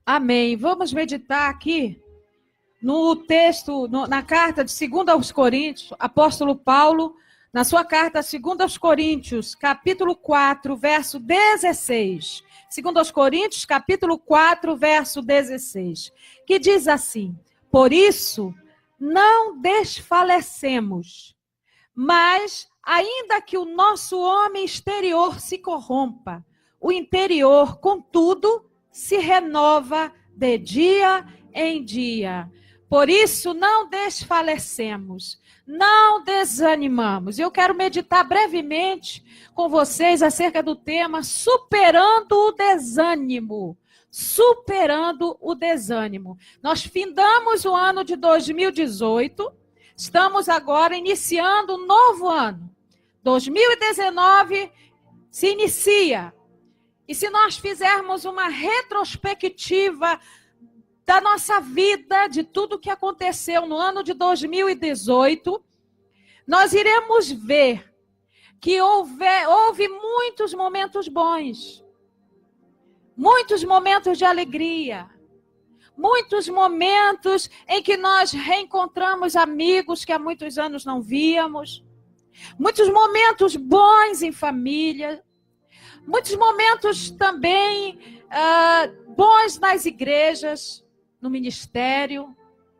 Amém. Vamos meditar aqui no texto, na carta de 2 aos Coríntios, apóstolo Paulo, na sua carta 2 aos Coríntios, capítulo 4, verso 16. 2 aos Coríntios, capítulo 4, verso 16, que diz assim: por isso, não desfalecemos, mas, ainda que o nosso homem exterior se corrompa, o interior, contudo, se renova de dia em dia. Por isso, não desfalecemos, não desanimamos. Eu quero meditar brevemente com vocês acerca do tema superando o desânimo. Superando o desânimo. Nós findamos o ano de 2018, estamos agora iniciando um novo ano. 2019 se inicia. E se nós fizermos uma retrospectiva da nossa vida, de tudo que aconteceu no ano de 2018, nós iremos ver que houve muitos momentos bons, muitos momentos de alegria, muitos momentos em que nós reencontramos amigos que há muitos anos não víamos, muitos momentos bons em família, muitos momentos também bons nas igrejas, no ministério.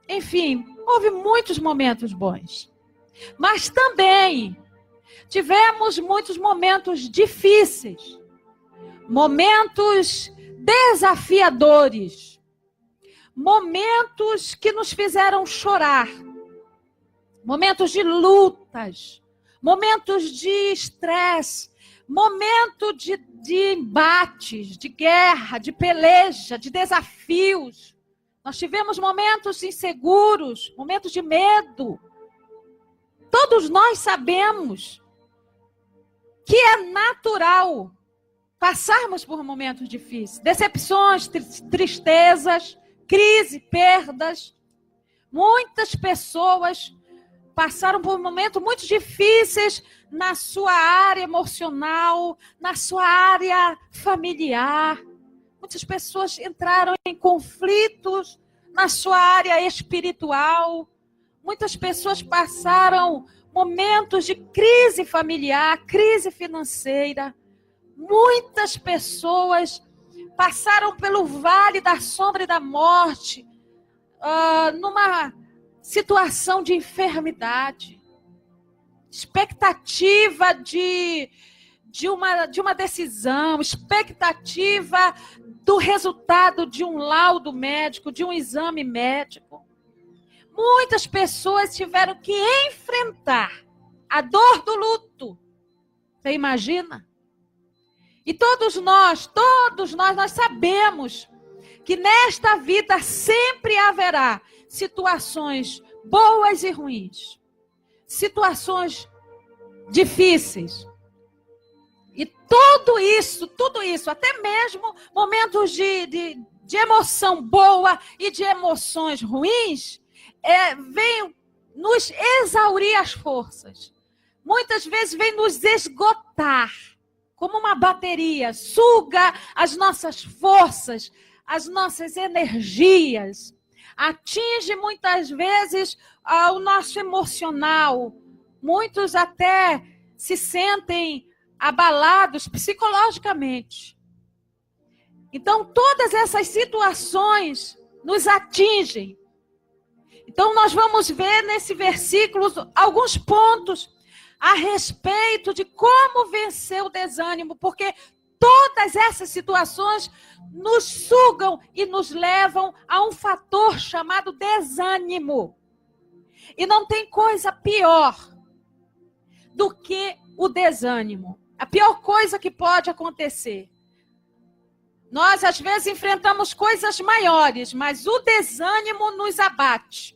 Enfim, houve muitos momentos bons. Mas também tivemos muitos momentos difíceis, momentos desafiadores, momentos que nos fizeram chorar, momentos de lutas, momentos de estresse, momento de embates, de guerra, de peleja, de desafios. Nós tivemos momentos inseguros, momentos de medo. Todos nós sabemos que é natural passarmos por momentos difíceis, decepções, tristezas, crise, perdas. Muitas pessoas passaram por momentos muito difíceis na sua área emocional, na sua área familiar. Muitas pessoas entraram em conflitos na sua área espiritual. Muitas pessoas passaram momentos de crise familiar, crise financeira. Muitas pessoas passaram pelo vale da sombra e da morte, numa situação de enfermidade, expectativa de uma decisão, expectativa do resultado de um laudo médico, de um exame médico. Muitas pessoas tiveram que enfrentar a dor do luto. Você imagina? E todos nós sabemos que nesta vida sempre haverá situações boas e ruins, situações difíceis. E tudo isso, até mesmo momentos de emoção boa e de emoções ruins, vem nos exaurir as forças. Muitas vezes vem nos esgotar, como uma bateria, suga as nossas forças, as nossas energias, atinge muitas vezes o nosso emocional. Muitos até se sentem abalados psicologicamente. Então, todas essas situações nos atingem. Então, nós vamos ver nesse versículo alguns pontos a respeito de como vencer o desânimo, porque todas essas situações nos sugam e nos levam a um fator chamado desânimo. E não tem coisa pior do que o desânimo. A pior coisa que pode acontecer. Nós, às vezes, enfrentamos coisas maiores, mas o desânimo nos abate.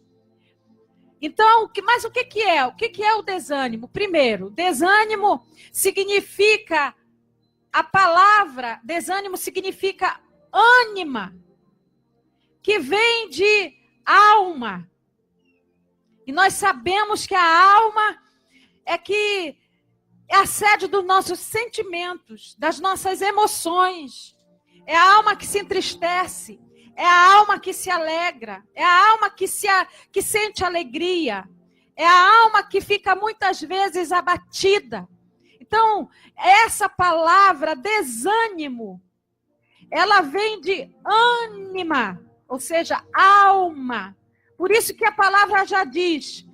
Então, mas o que é? O que é o desânimo? Primeiro, desânimo significa, a palavra desânimo significa ânima, que vem de alma. E nós sabemos que a alma é a sede dos nossos sentimentos, das nossas emoções. É a alma que se entristece. É a alma que se alegra. É a alma que sente alegria. É a alma que fica muitas vezes abatida. Então, essa palavra desânimo, ela vem de ânima, ou seja, alma. Por isso que a palavra já diz,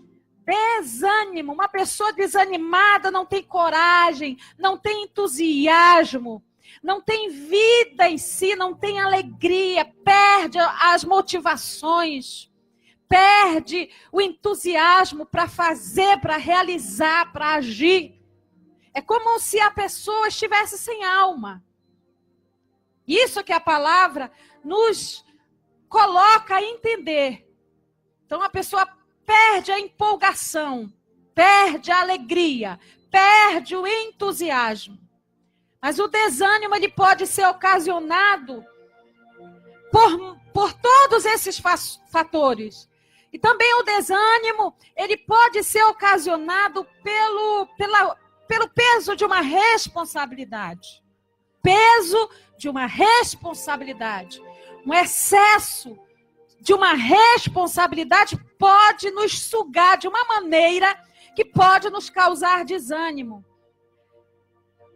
desânimo. Uma pessoa desanimada não tem coragem, não tem entusiasmo, não tem vida em si, não tem alegria, perde as motivações, perde o entusiasmo para fazer, para realizar, para agir. É como se a pessoa estivesse sem alma. Isso que a palavra nos coloca a entender. Então a pessoa perde a empolgação, perde a alegria, perde o entusiasmo. Mas o desânimo ele pode ser ocasionado por todos esses fatores. E também o desânimo ele pode ser ocasionado pelo peso de uma responsabilidade. Peso de uma responsabilidade. Um excesso de uma responsabilidade pode nos sugar de uma maneira que pode nos causar desânimo.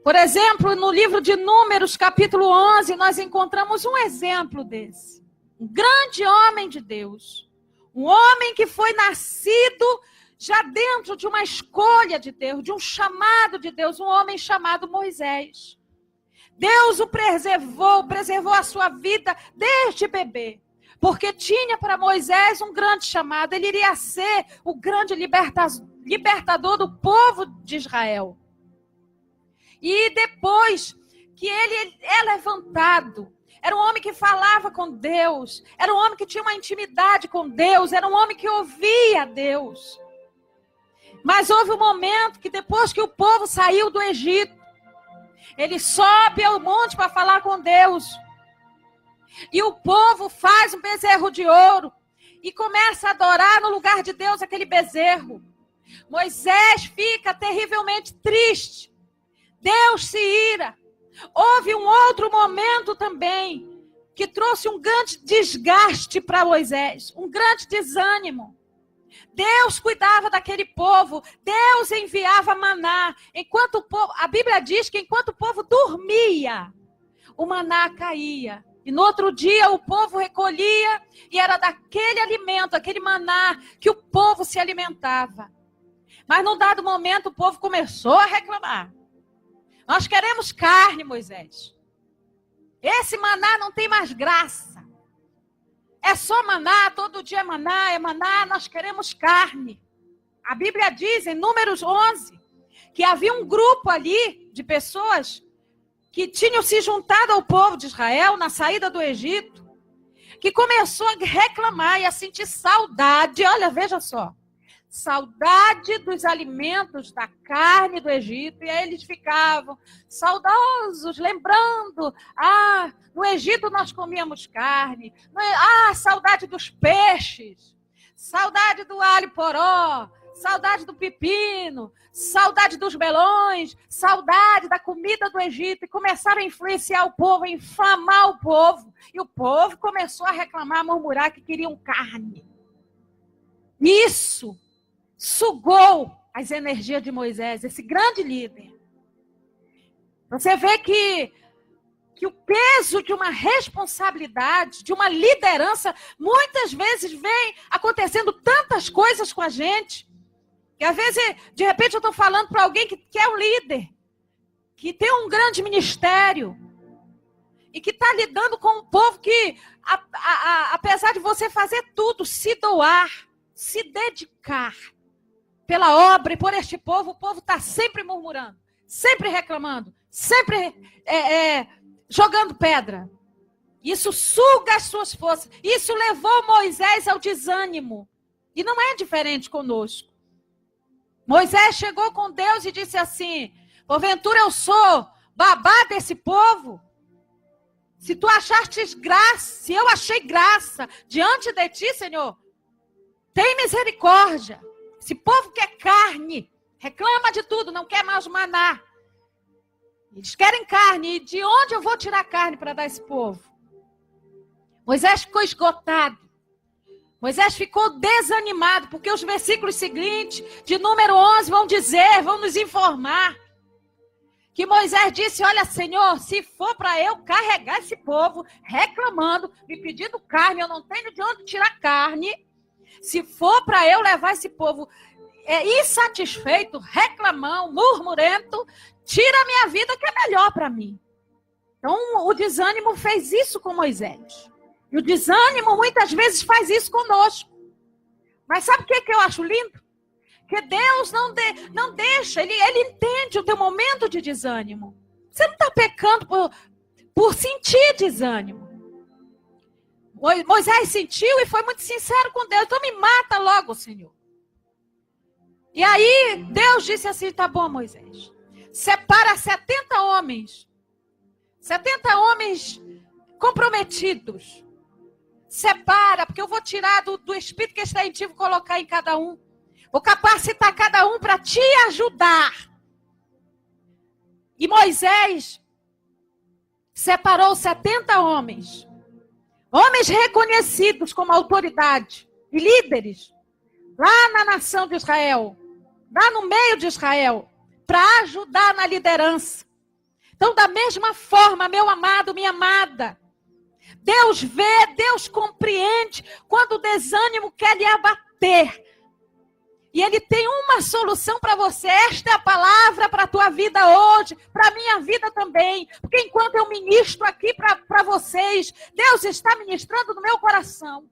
Por exemplo, no livro de Números, capítulo 11, nós encontramos um exemplo desse. Um grande homem de Deus. Um homem que foi nascido já dentro de uma escolha de Deus, de um chamado de Deus, um homem chamado Moisés. Deus o preservou a sua vida desde bebê, porque tinha para Moisés um grande chamado, ele iria ser o grande libertador do povo de Israel. E depois que ele é levantado, era um homem que falava com Deus, era um homem que tinha uma intimidade com Deus, era um homem que ouvia Deus. Mas houve um momento que depois que o povo saiu do Egito, ele sobe ao monte para falar com Deus. E o povo faz um bezerro de ouro e começa a adorar no lugar de Deus aquele bezerro. Moisés fica terrivelmente triste. Deus se ira. Houve um outro momento também que trouxe um grande desgaste para Moisés, um grande desânimo. Deus cuidava daquele povo, Deus enviava maná. Enquanto o povo, a Bíblia diz que enquanto o povo dormia, o maná caía. E no outro dia o povo recolhia e era daquele alimento, aquele maná, que o povo se alimentava. Mas num dado momento o povo começou a reclamar. Nós queremos carne, Moisés. Esse maná não tem mais graça. É só maná, todo dia é maná, nós queremos carne. A Bíblia diz em Números 11 que havia um grupo ali de pessoas que tinham se juntado ao povo de Israel na saída do Egito, que começou a reclamar e a sentir saudade, olha, veja só, saudade dos alimentos, da carne do Egito, e aí eles ficavam saudosos, lembrando, no Egito nós comíamos carne, saudade dos peixes, saudade do alho poró, saudade do pepino, saudade dos melões, saudade da comida do Egito, e começaram a influenciar o povo, a inflamar o povo, e o povo começou a reclamar, a murmurar que queriam carne. Isso sugou as energias de Moisés, esse grande líder. Você vê que o peso de uma responsabilidade, de uma liderança, muitas vezes vem acontecendo tantas coisas com a gente, que às vezes, de repente, eu estou falando para alguém que é um líder, que tem um grande ministério, e que está lidando com um povo que, apesar de você fazer tudo, se doar, se dedicar pela obra e por este povo, o povo está sempre murmurando, sempre reclamando, sempre jogando pedra. Isso suga as suas forças. Isso levou Moisés ao desânimo. E não é diferente conosco. Moisés chegou com Deus e disse assim: porventura eu sou babá desse povo? Se tu achaste graça, se eu achei graça diante de ti, Senhor, tem misericórdia. Esse povo quer carne, reclama de tudo, não quer mais maná. Eles querem carne, e de onde eu vou tirar carne para dar a esse povo? Moisés ficou esgotado. Moisés ficou desanimado, porque os versículos seguintes, de número 11, vão nos informar que Moisés disse: olha, Senhor, se for para eu carregar esse povo, reclamando, me pedindo carne, eu não tenho de onde tirar carne. Se for para eu levar esse povo insatisfeito, reclamão, murmurento, tira a minha vida que é melhor para mim. Então, o desânimo fez isso com Moisés. E o desânimo muitas vezes faz isso conosco. Mas sabe o que eu acho lindo? Que Deus não deixa, ele entende o teu momento de desânimo. Você não está pecando por sentir desânimo. Moisés sentiu e foi muito sincero com Deus. Então me mata logo, Senhor. E aí Deus disse assim: tá bom, Moisés. Separa 70 homens. 70 homens comprometidos. Separa, porque eu vou tirar do espírito que está em ti, vou colocar em cada um. Vou capacitar cada um para te ajudar. E Moisés separou 70 homens. Homens reconhecidos como autoridade e líderes. Lá na nação de Israel. Lá no meio de Israel. Para ajudar na liderança. Então, da mesma forma, meu amado, minha amada, Deus vê, Deus compreende quando o desânimo quer lhe abater. E Ele tem uma solução para você. Esta é a palavra para a tua vida hoje, para a minha vida também. Porque enquanto eu ministro aqui para vocês, Deus está ministrando no meu coração.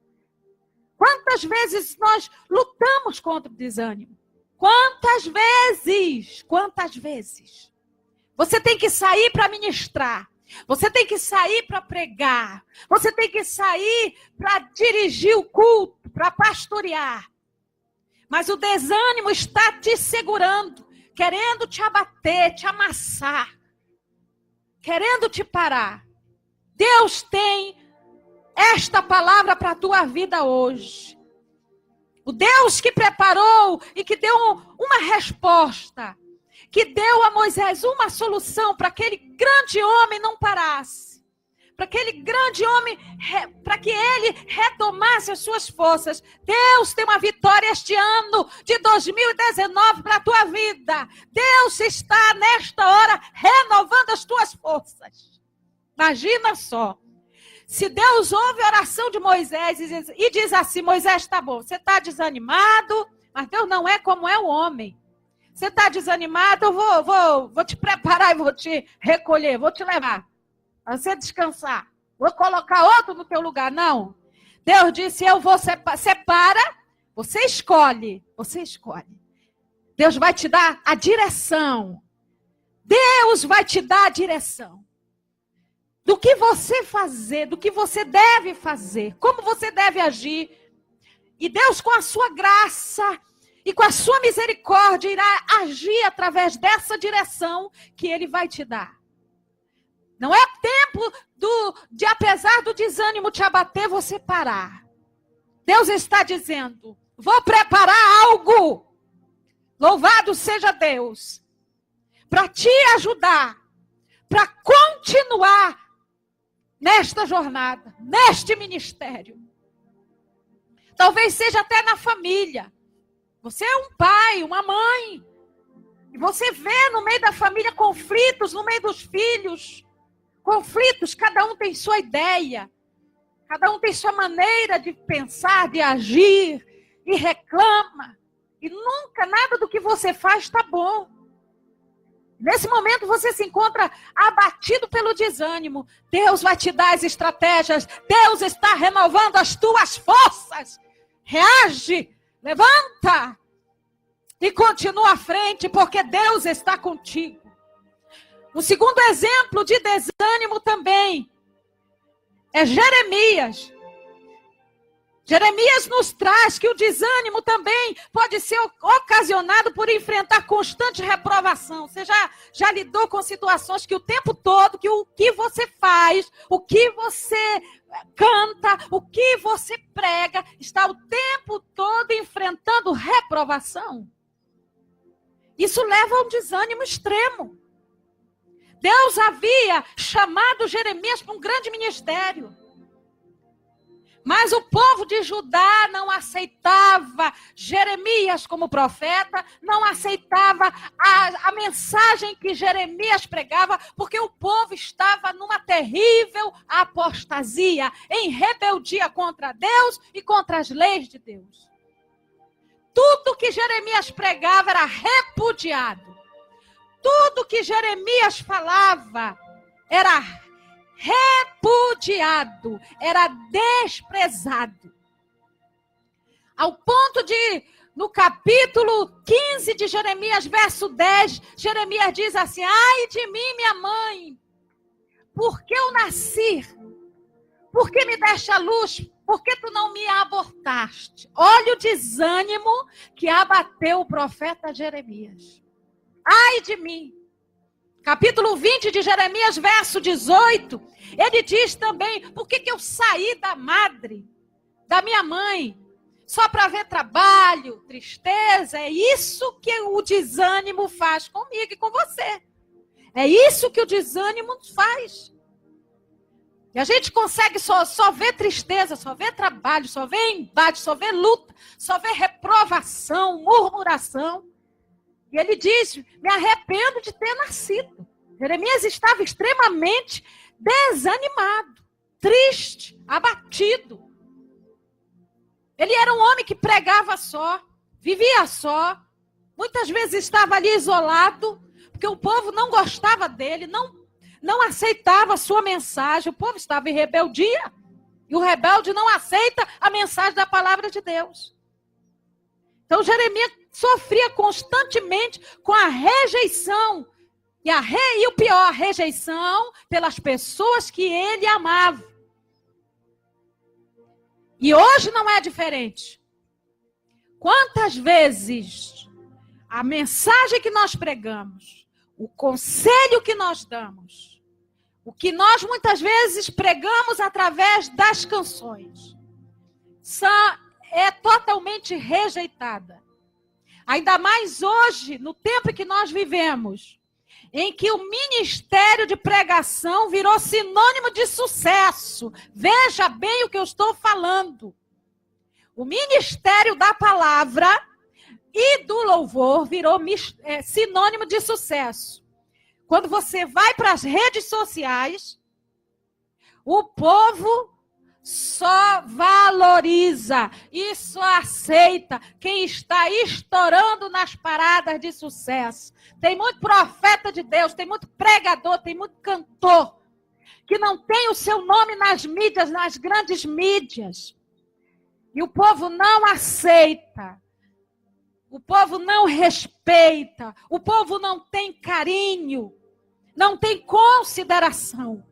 Quantas vezes nós lutamos contra o desânimo? Quantas vezes? Quantas vezes? Você tem que sair para ministrar. Você tem que sair para pregar. Você tem que sair para dirigir o culto, para pastorear. Mas o desânimo está te segurando, querendo te abater, te amassar, querendo te parar. Deus tem esta palavra para a tua vida hoje. O Deus que preparou e que deu uma resposta, que deu a Moisés uma solução para aquele grande homem não parasse. Para aquele grande homem, para que ele retomasse as suas forças. Deus tem uma vitória este ano de 2019 para a tua vida. Deus está nesta hora renovando as tuas forças. Imagina só. Se Deus ouve a oração de Moisés e diz assim: Moisés, tá bom, você está desanimado, mas Deus não é como é o homem. Você está desanimado, eu vou te preparar e vou te recolher, vou te levar. Você descansar. Vou colocar outro no teu lugar. Não. Deus disse: eu vou separa. Você escolhe. Você escolhe. Deus vai te dar a direção. Deus vai te dar a direção. Do que você fazer. Do que você deve fazer. Como você deve agir. E Deus, com a sua graça e com a sua misericórdia, irá agir através dessa direção que Ele vai te dar. Não é tempo de, apesar do desânimo te abater, você parar. Deus está dizendo: vou preparar algo. Louvado seja Deus. Para te ajudar. Para continuar nesta jornada. Neste ministério. Talvez seja até na família. Você é um pai, uma mãe. E você vê no meio da família conflitos, no meio dos filhos. Conflitos, cada um tem sua ideia, cada um tem sua maneira de pensar, de agir, e reclama, e nunca nada do que você faz está bom. Nesse momento você se encontra abatido pelo desânimo. Deus vai te dar as estratégias, Deus está renovando as tuas forças. Reage, levanta e continua à frente, porque Deus está contigo. O segundo exemplo de desânimo também é Jeremias. Jeremias nos traz que o desânimo também pode ser ocasionado por enfrentar constante reprovação. Você já lidou com situações que o tempo todo, que o que você faz, o que você canta, o que você prega, está o tempo todo enfrentando reprovação? Isso leva a um desânimo extremo. Deus havia chamado Jeremias para um grande ministério. Mas o povo de Judá não aceitava Jeremias como profeta, não aceitava a mensagem que Jeremias pregava, porque o povo estava numa terrível apostasia, em rebeldia contra Deus e contra as leis de Deus. Tudo que Jeremias pregava era repudiado. Tudo que Jeremias falava era repudiado, era desprezado. Ao ponto de, no capítulo 15 de Jeremias, verso 10, Jeremias diz assim: ai de mim, minha mãe, por que eu nasci? Por que me deste a luz? Por que tu não me abortaste? Olha o desânimo que abateu o profeta Jeremias. Ai de mim. Capítulo 20 de Jeremias, verso 18, ele diz também: por que eu saí da madre, da minha mãe, só para ver trabalho, tristeza? É isso que o desânimo faz comigo e com você. É isso que o desânimo faz. E a gente consegue só ver tristeza, só ver trabalho, só ver embate, só ver luta, só ver reprovação, murmuração. E ele diz: me arrependo de ter nascido. Jeremias estava extremamente desanimado, triste, abatido. Ele era um homem que pregava só, vivia só. Muitas vezes estava ali isolado, porque o povo não gostava dele, não aceitava a sua mensagem. O povo estava em rebeldia. E o rebelde não aceita a mensagem da palavra de Deus. Então Jeremias sofria constantemente com a rejeição. E o pior, a rejeição pelas pessoas que ele amava. E hoje não é diferente. Quantas vezes a mensagem que nós pregamos, o conselho que nós damos, o que nós muitas vezes pregamos através das canções, é totalmente rejeitada. Ainda mais hoje, no tempo que nós vivemos, em que o ministério de pregação virou sinônimo de sucesso. Veja bem o que eu estou falando. O ministério da palavra e do louvor virou sinônimo de sucesso. Quando você vai para as redes sociais, o povo só valoriza e só aceita quem está estourando nas paradas de sucesso. Tem muito profeta de Deus, tem muito pregador, tem muito cantor que não tem o seu nome nas mídias, nas grandes mídias. E o povo não aceita. O povo não respeita. O povo não tem carinho. Não tem consideração.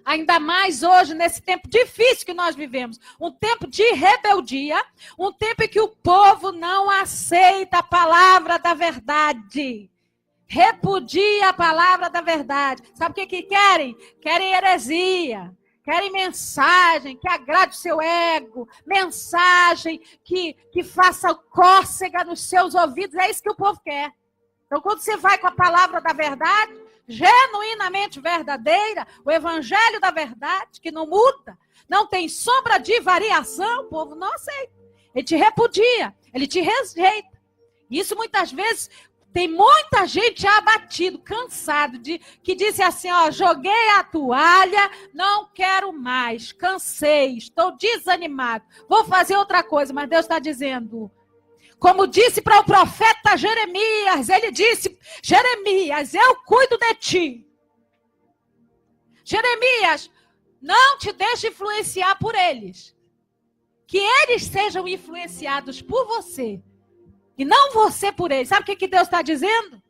Ainda mais hoje, nesse tempo difícil que nós vivemos. Um tempo de rebeldia. Um tempo em que o povo não aceita a palavra da verdade. Repudia a palavra da verdade. Sabe o que querem? Querem heresia. Querem mensagem que agrade o seu ego. Mensagem que faça cócega nos seus ouvidos. É isso que o povo quer. Então, quando você vai com a palavra da verdade, genuinamente verdadeira, o evangelho da verdade, que não muda, não tem sombra de variação, o povo não aceita. Ele te repudia, ele te rejeita. Isso muitas vezes tem muita gente abatido, cansado, que disse assim: ó, joguei a toalha, não quero mais, cansei, estou desanimado, vou fazer outra coisa. Mas Deus está dizendo, como disse para o profeta Jeremias, ele disse: Jeremias, eu cuido de ti. Jeremias, não te deixe influenciar por eles. Que eles sejam influenciados por você. E não você por eles. Sabe o que Deus está dizendo?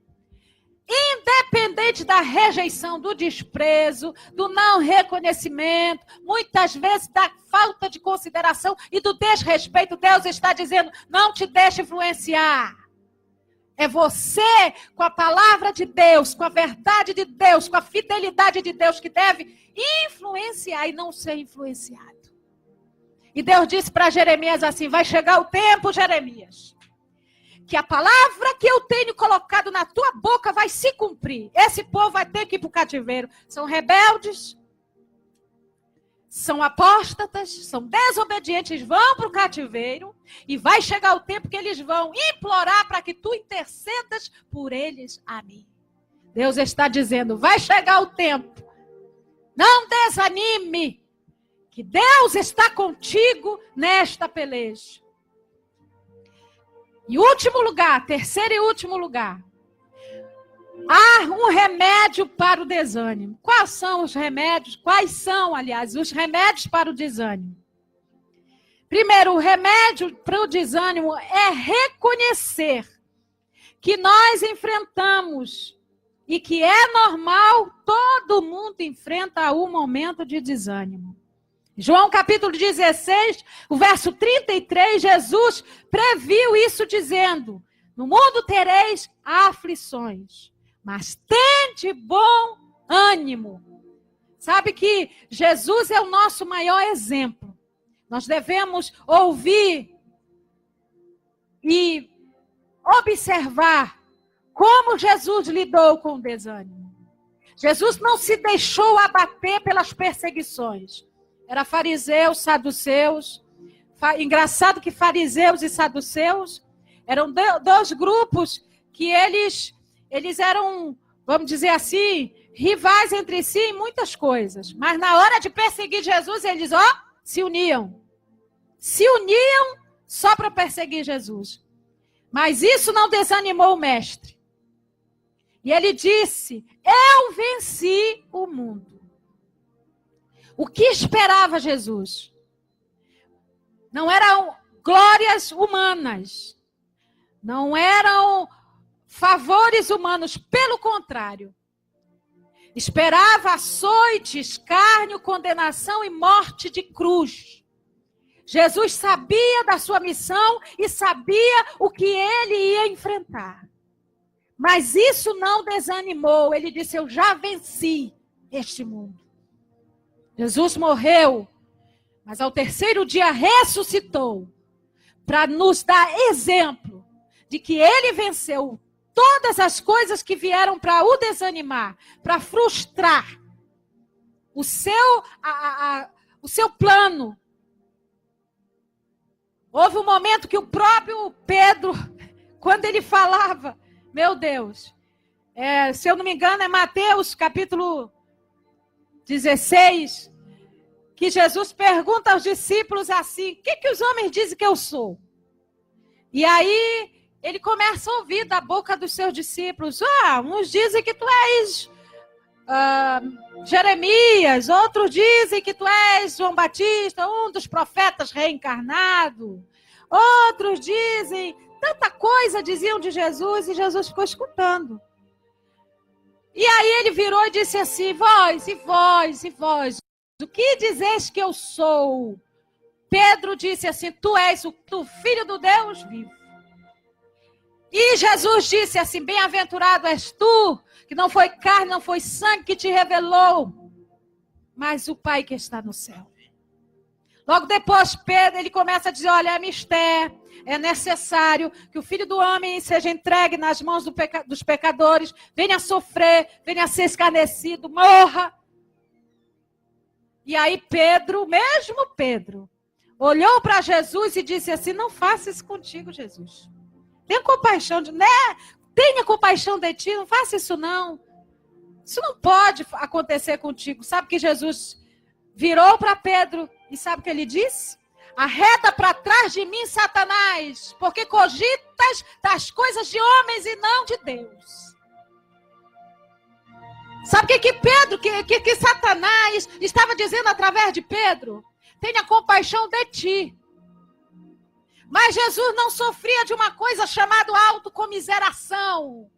Independente da rejeição, do desprezo, do não reconhecimento, muitas vezes da falta de consideração e do desrespeito, Deus está dizendo: não te deixe influenciar. É você, com a palavra de Deus, com a verdade de Deus, com a fidelidade de Deus, que deve influenciar e não ser influenciado. E Deus disse para Jeremias assim: vai chegar o tempo, Jeremias, que a palavra que eu tenho colocado na tua boca vai se cumprir. Esse povo vai ter que ir para o cativeiro. São rebeldes, são apóstatas, são desobedientes, vão para o cativeiro e vai chegar o tempo que eles vão implorar para que tu intercedas por eles a mim. Deus está dizendo, vai chegar o tempo. Não desanime, que Deus está contigo nesta peleja. E último lugar, terceiro e último lugar. Há um remédio para o desânimo. Quais são os remédios? Quais são, aliás, os remédios para o desânimo? Primeiro, o remédio para o desânimo é reconhecer que nós enfrentamos e que é normal, todo mundo enfrenta um momento de desânimo. João capítulo 16, o verso 33, Jesus previu isso dizendo, no mundo tereis aflições, mas tende bom ânimo. Sabe que Jesus é o nosso maior exemplo. Nós devemos ouvir e observar como Jesus lidou com o desânimo. Jesus não se deixou abater pelas perseguições. Era fariseus, saduceus. Engraçado que fariseus e saduceus eram dois grupos que eles eram, vamos dizer assim, rivais entre si em muitas coisas. Mas na hora de perseguir Jesus, eles, se uniam. Se uniam só para perseguir Jesus. Mas isso não desanimou o mestre. E ele disse, eu venci o mundo. O que esperava Jesus? Não eram glórias humanas. Não eram favores humanos. Pelo contrário. Esperava açoite, escárnio, condenação e morte de cruz. Jesus sabia da sua missão e sabia o que ele ia enfrentar. Mas isso não desanimou. Ele disse, eu já venci este mundo. Jesus morreu, mas ao terceiro dia ressuscitou para nos dar exemplo de que ele venceu todas as coisas que vieram para o desanimar, para frustrar o seu plano. Houve um momento que o próprio Pedro, quando ele falava, meu Deus, se eu não me engano é Mateus capítulo 16, que Jesus pergunta aos discípulos assim, o que os homens dizem que eu sou? E aí ele começa a ouvir da boca dos seus discípulos, uns dizem que tu és Jeremias, outros dizem que tu és João Batista, um dos profetas reencarnado, outros dizem, tanta coisa diziam de Jesus, e Jesus ficou escutando. E aí ele virou e disse assim, vós, o que dizeis que eu sou? Pedro disse assim, tu és o filho do Deus vivo. E Jesus disse assim, bem-aventurado és tu, que não foi carne, não foi sangue que te revelou, mas o Pai que está no céu. Logo depois, Pedro, ele começa a dizer, olha, é mistério, é necessário que o Filho do Homem seja entregue nas mãos dos pecadores, venha sofrer, venha ser escarnecido, morra. E aí Pedro, mesmo Pedro, olhou para Jesus e disse assim, não faça isso contigo, Jesus. Tenha compaixão tenha compaixão de ti, não faça isso não. Isso não pode acontecer contigo. Sabe que Jesus virou para Pedro e sabe o que ele disse? Arreda para trás de mim, Satanás, porque cogitas das coisas de homens e não de Deus. Sabe o que Pedro, que Satanás estava dizendo através de Pedro? Tenha compaixão de ti. Mas Jesus não sofria de uma coisa chamada autocomiseração.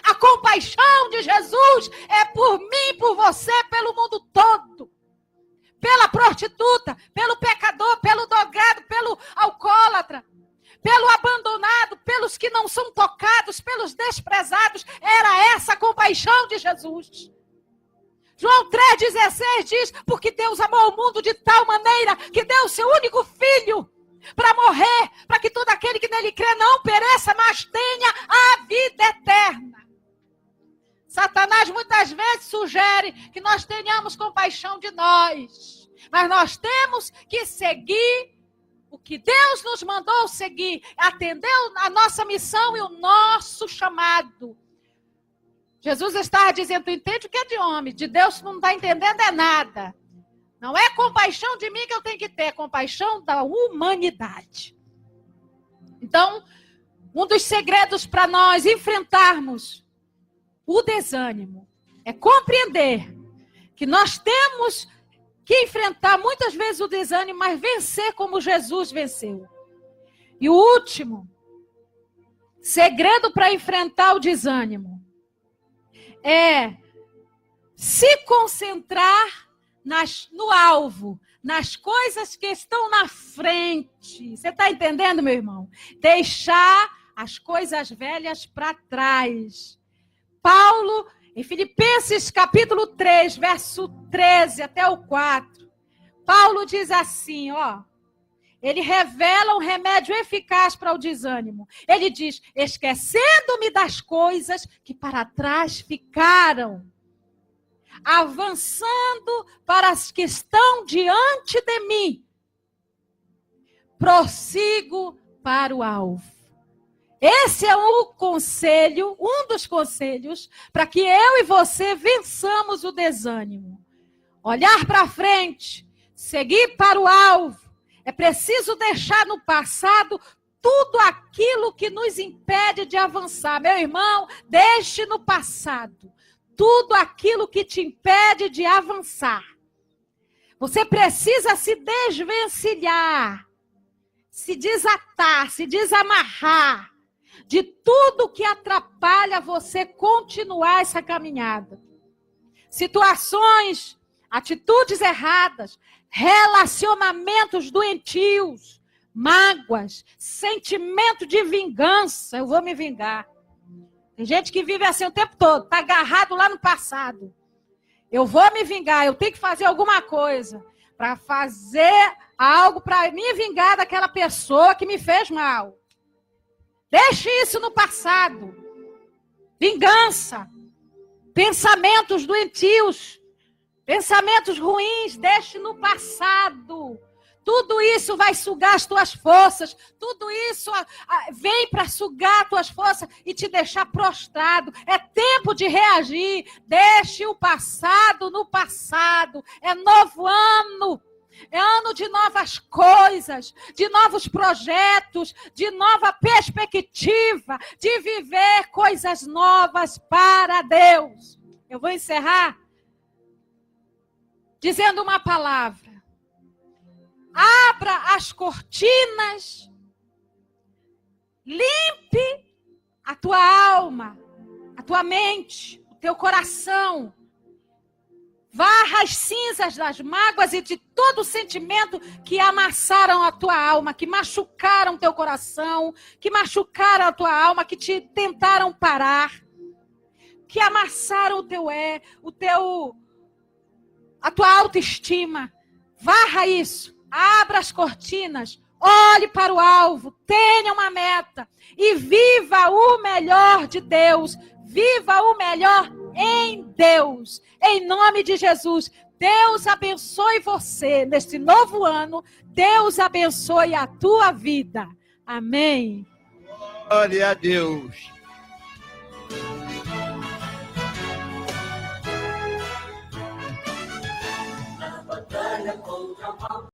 A compaixão de Jesus é por mim, por você, pelo mundo todo. Pela prostituta, pelo pecador, pelo drogado, pelo alcoólatra, pelo abandonado, pelos que não são tocados, pelos desprezados. Era essa a compaixão de Jesus. João 3,16 diz, porque Deus amou o mundo de tal maneira que deu o seu único filho para morrer, para que todo aquele que nele crê não pereça, mas tenha a vida eterna. Satanás muitas vezes sugere que nós tenhamos compaixão de nós. Mas nós temos que seguir o que Deus nos mandou seguir, atender a nossa missão e o nosso chamado. Jesus estava dizendo, tu entende o que é de homem, de Deus tu não está entendendo é nada. Não é compaixão de mim que eu tenho que ter, é compaixão da humanidade. Então, um dos segredos para nós enfrentarmos o desânimo é compreender que nós temos que enfrentar muitas vezes o desânimo, mas vencer como Jesus venceu. E o último segredo para enfrentar o desânimo é se concentrar no alvo, nas coisas que estão na frente. Você está entendendo, meu irmão? Deixar as coisas velhas para trás. Paulo, em Filipenses capítulo 3, verso 13 até o 4, Paulo diz assim, ele revela um remédio eficaz para o desânimo. Ele diz, esquecendo-me das coisas que para trás ficaram, avançando para as que estão diante de mim, prossigo para o alvo. Esse é um dos conselhos para que eu e você vençamos o desânimo. Olhar para frente, seguir para o alvo. É preciso deixar no passado tudo aquilo que nos impede de avançar. Meu irmão, deixe no passado tudo aquilo que te impede de avançar. Você precisa se desvencilhar, se desatar, se desamarrar de tudo que atrapalha você continuar essa caminhada. Situações, atitudes erradas, relacionamentos doentios, mágoas, sentimento de vingança. Eu vou me vingar. Tem gente que vive assim o tempo todo, está agarrado lá no passado. Eu vou me vingar, eu tenho que fazer alguma coisa para fazer algo para me vingar daquela pessoa que me fez mal. Deixe isso no passado. Vingança, pensamentos doentios, pensamentos ruins, deixe no passado. Tudo isso vai sugar as tuas forças. Tudo isso vem para sugar as tuas forças e te deixar prostrado. É tempo de reagir. Deixe o passado no passado. É novo ano. É ano de novas coisas, de novos projetos, de nova perspectiva, de viver coisas novas para Deus. Eu vou encerrar dizendo uma palavra. Abra as cortinas, limpe a tua alma, a tua mente, o teu coração. Varra as cinzas das mágoas e de todo o sentimento que amassaram a tua alma, que machucaram teu coração, que machucaram a tua alma, que te tentaram parar, que amassaram a tua autoestima. Varra isso. Abra as cortinas, olhe para o alvo, tenha uma meta e viva o melhor de Deus, viva o melhor em Deus, em nome de Jesus. Deus abençoe você neste novo ano, Deus abençoe a tua vida, amém. Glória a Deus. Na batalha contra o mal.